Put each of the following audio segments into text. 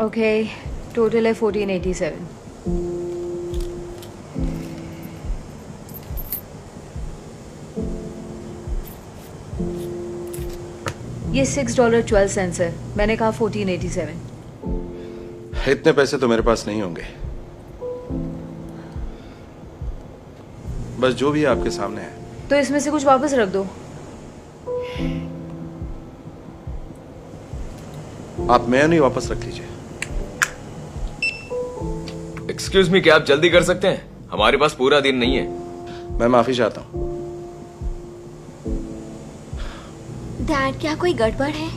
Okay, total है 1487। ये $6.12 है। मैंने कहा 1487। इतने पैसे तो मेरे पास नहीं होंगे। बस जो भी है आपके सामने है। तो इसमें से कुछ वापस रख दो। आप मेनू वापस रख लीजिए। एक्सक्यूज मी, क्या आप जल्दी कर सकते हैं? हमारे पास पूरा दिन नहीं है। मैं माफी चाहता हूँ। डैड, क्या कोई गड़बड़ है?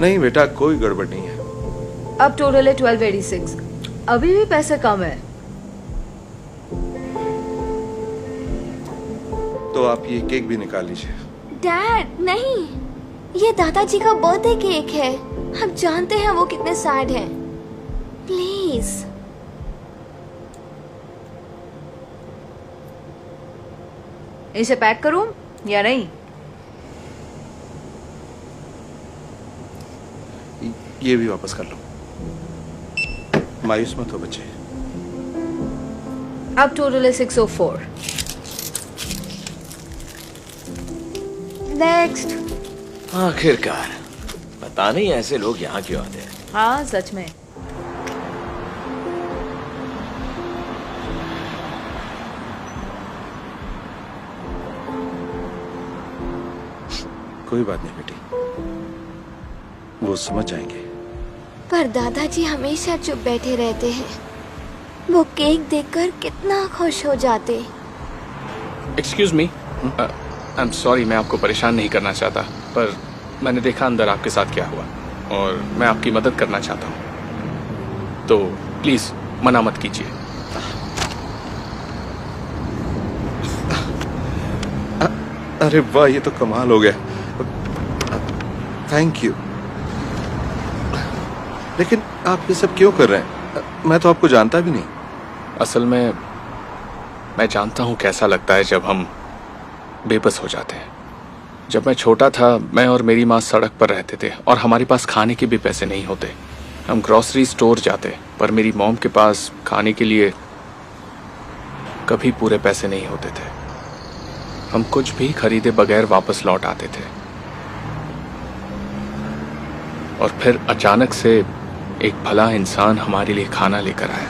नहीं बेटा, कोई गड़बड़ नहीं है। अब टोटल है 1286। अभी भी पैसे कम है। तो आप ये केक भी निकाल लीजिए। डैड नहीं, ये दादाजी का बर्थडे केक है। आप जानते हैं वो कितने सैड हैं। प्लीज। इसे पैक करूं या नहीं? ये भी वापस कर लो। मायूस मत हो बच्चे। अब टोटल है 604। नेक्स्ट। आखिरकार, पता नहीं ऐसे लोग यहाँ क्यों आते हैं। हाँ सच में। कोई बात नहीं बेटी, वो समझ जाएंगे। पर दादाजी हमेशा चुप बैठे रहते हैं। वो केक देखकर कितना खुश हो जाते। Excuse me, I am sorry, मैं आपको परेशान नहीं करना चाहता, पर मैंने देखा अंदर आपके साथ क्या हुआ और मैं आपकी मदद करना चाहता हूँ, तो प्लीज मना मत कीजिए। अरे वाह, ये तो कमाल हो गया। Thank you. लेकिन आप ये सब क्यों कर रहे हैं? मैं तो आपको जानता भी नहीं। असल में मैं जानता हूँ कैसा लगता है जब हम बेबस हो जाते हैं। जब मैं छोटा था, मैं और मेरी माँ सड़क पर रहते थे और हमारे पास खाने के भी पैसे नहीं होते। हम ग्रॉसरी स्टोर जाते, पर मेरी मॉम के पास खाने के लिए कभी पूरे पैसे नहीं होते थे। हम कुछ भी खरीदे बगैर वापस लौट आते थे। और फिर अचानक से एक भला इंसान हमारे लिए खाना लेकर आया।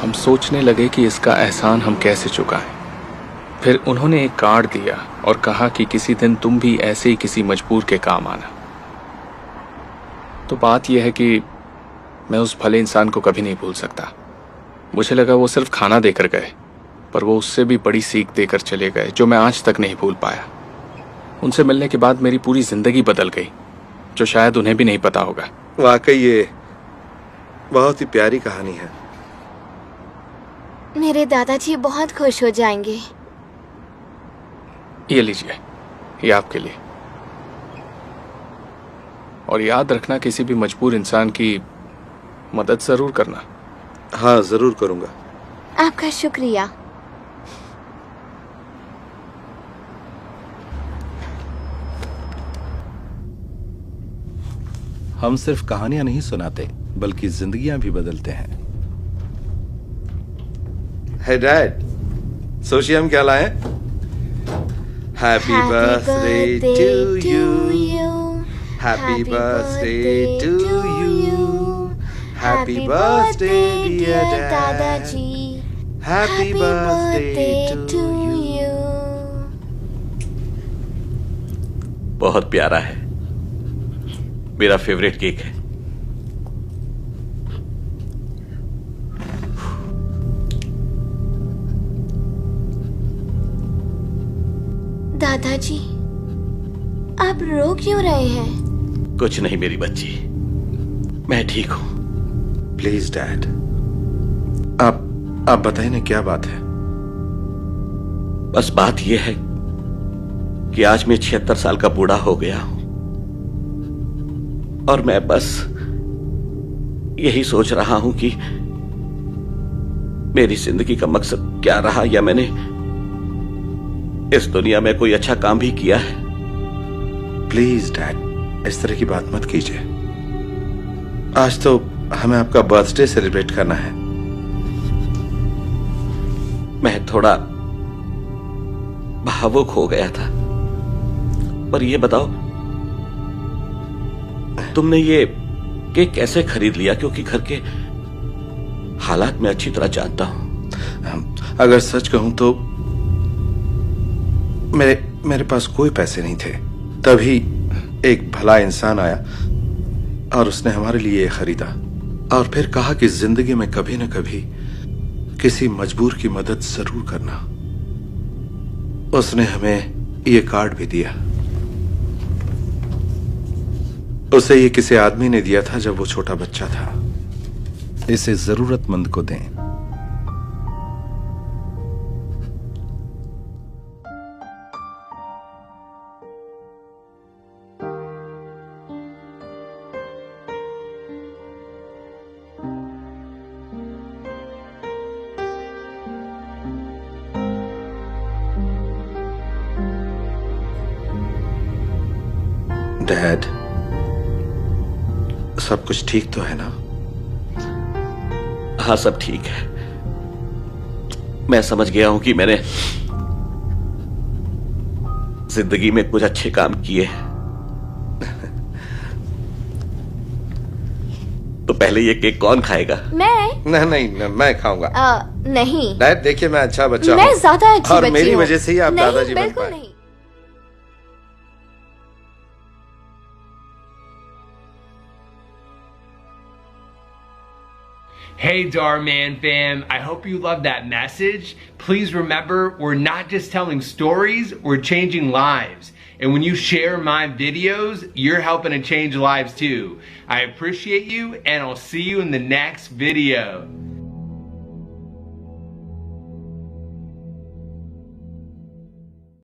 हम सोचने लगे कि इसका एहसान हम कैसे चुकाएं। फिर उन्होंने एक कार्ड दिया और कहा कि किसी दिन तुम भी ऐसे ही किसी मजबूर के काम आना। तो बात यह है कि मैं उस भले इंसान को कभी नहीं भूल सकता। मुझे लगा वो सिर्फ खाना देकर गए, पर वो उससे भी बड़ी सीख देकर चले गए जो मैं आज तक नहीं भूल पाया। उनसे मिलने के बाद मेरी पूरी जिंदगी बदल गई, जो शायद उन्हें भी नहीं पता होगा। वाकई ये बहुत ही प्यारी कहानी है। मेरे दादाजी बहुत खुश हो जाएंगे। ये लीजिए, ये आपके लिए। और याद रखना, किसी भी मजबूर इंसान की मदद जरूर करना। हाँ, जरूर करूंगा। आपका शुक्रिया। हम सिर्फ कहानियां नहीं सुनाते, बल्कि जिंदगियां भी बदलते हैं। हे डैड, सोचिए हम क्या लाए? Happy birthday to you, happy birthday to you, happy birthday dear दादाजी, हैप्पी बर्थडे टू यू। बहुत प्यारा है, मेरा फेवरेट केक है। दादाजी, आप रो क्यों रहे हैं? कुछ नहीं मेरी बच्ची, मैं ठीक हूं। प्लीज डैड, आप बताइए ना, क्या बात है? बस बात यह है कि आज मैं 76 साल का बूढ़ा हो गया हूं और मैं बस यही सोच रहा हूं कि मेरी जिंदगी का मकसद क्या रहा, या मैंने इस दुनिया में कोई अच्छा काम भी किया है। प्लीज डैड, इस तरह की बात मत कीजिए। आज तो हमें आपका बर्थडे सेलिब्रेट करना है। मैं थोड़ा भावुक हो गया था। पर ये बताओ, तुमने ये केक कैसे खरीद लिया? क्योंकि घर के हालात मैं अच्छी तरह जानता हूं। अगर सच कहूं तो मेरे पास कोई पैसे नहीं थे। तभी एक भला इंसान आया और उसने हमारे लिए ये खरीदा और फिर कहा कि जिंदगी में कभी न कभी किसी मजबूर की मदद जरूर करना। उसने हमें ये कार्ड भी दिया। उसे ये किसी आदमी ने दिया था जब वो छोटा बच्चा था। इसे जरूरतमंद को दें। डैड, सब कुछ ठीक तो है ना? हाँ, सब ठीक है। मैं समझ गया हूं कि मैंने जिंदगी में कुछ अच्छे काम किए हैं। तो पहले ये केक कौन खाएगा? मैं नहीं, मैं खाऊंगा। नहीं, डैड देखिए, मैं अच्छा बच्चा मैं हूँ ज्यादा अच्छी और बच्ची मेरी हूँ। वजह से ही आप नहीं, दादाजी बन बिल्कुल पाए। नहीं। Hey Darman fam, I hope you love that message. Please remember, we're not just telling stories, we're changing lives. And when you share my videos, you're helping to change lives too. I appreciate you, and I'll see you in the next video.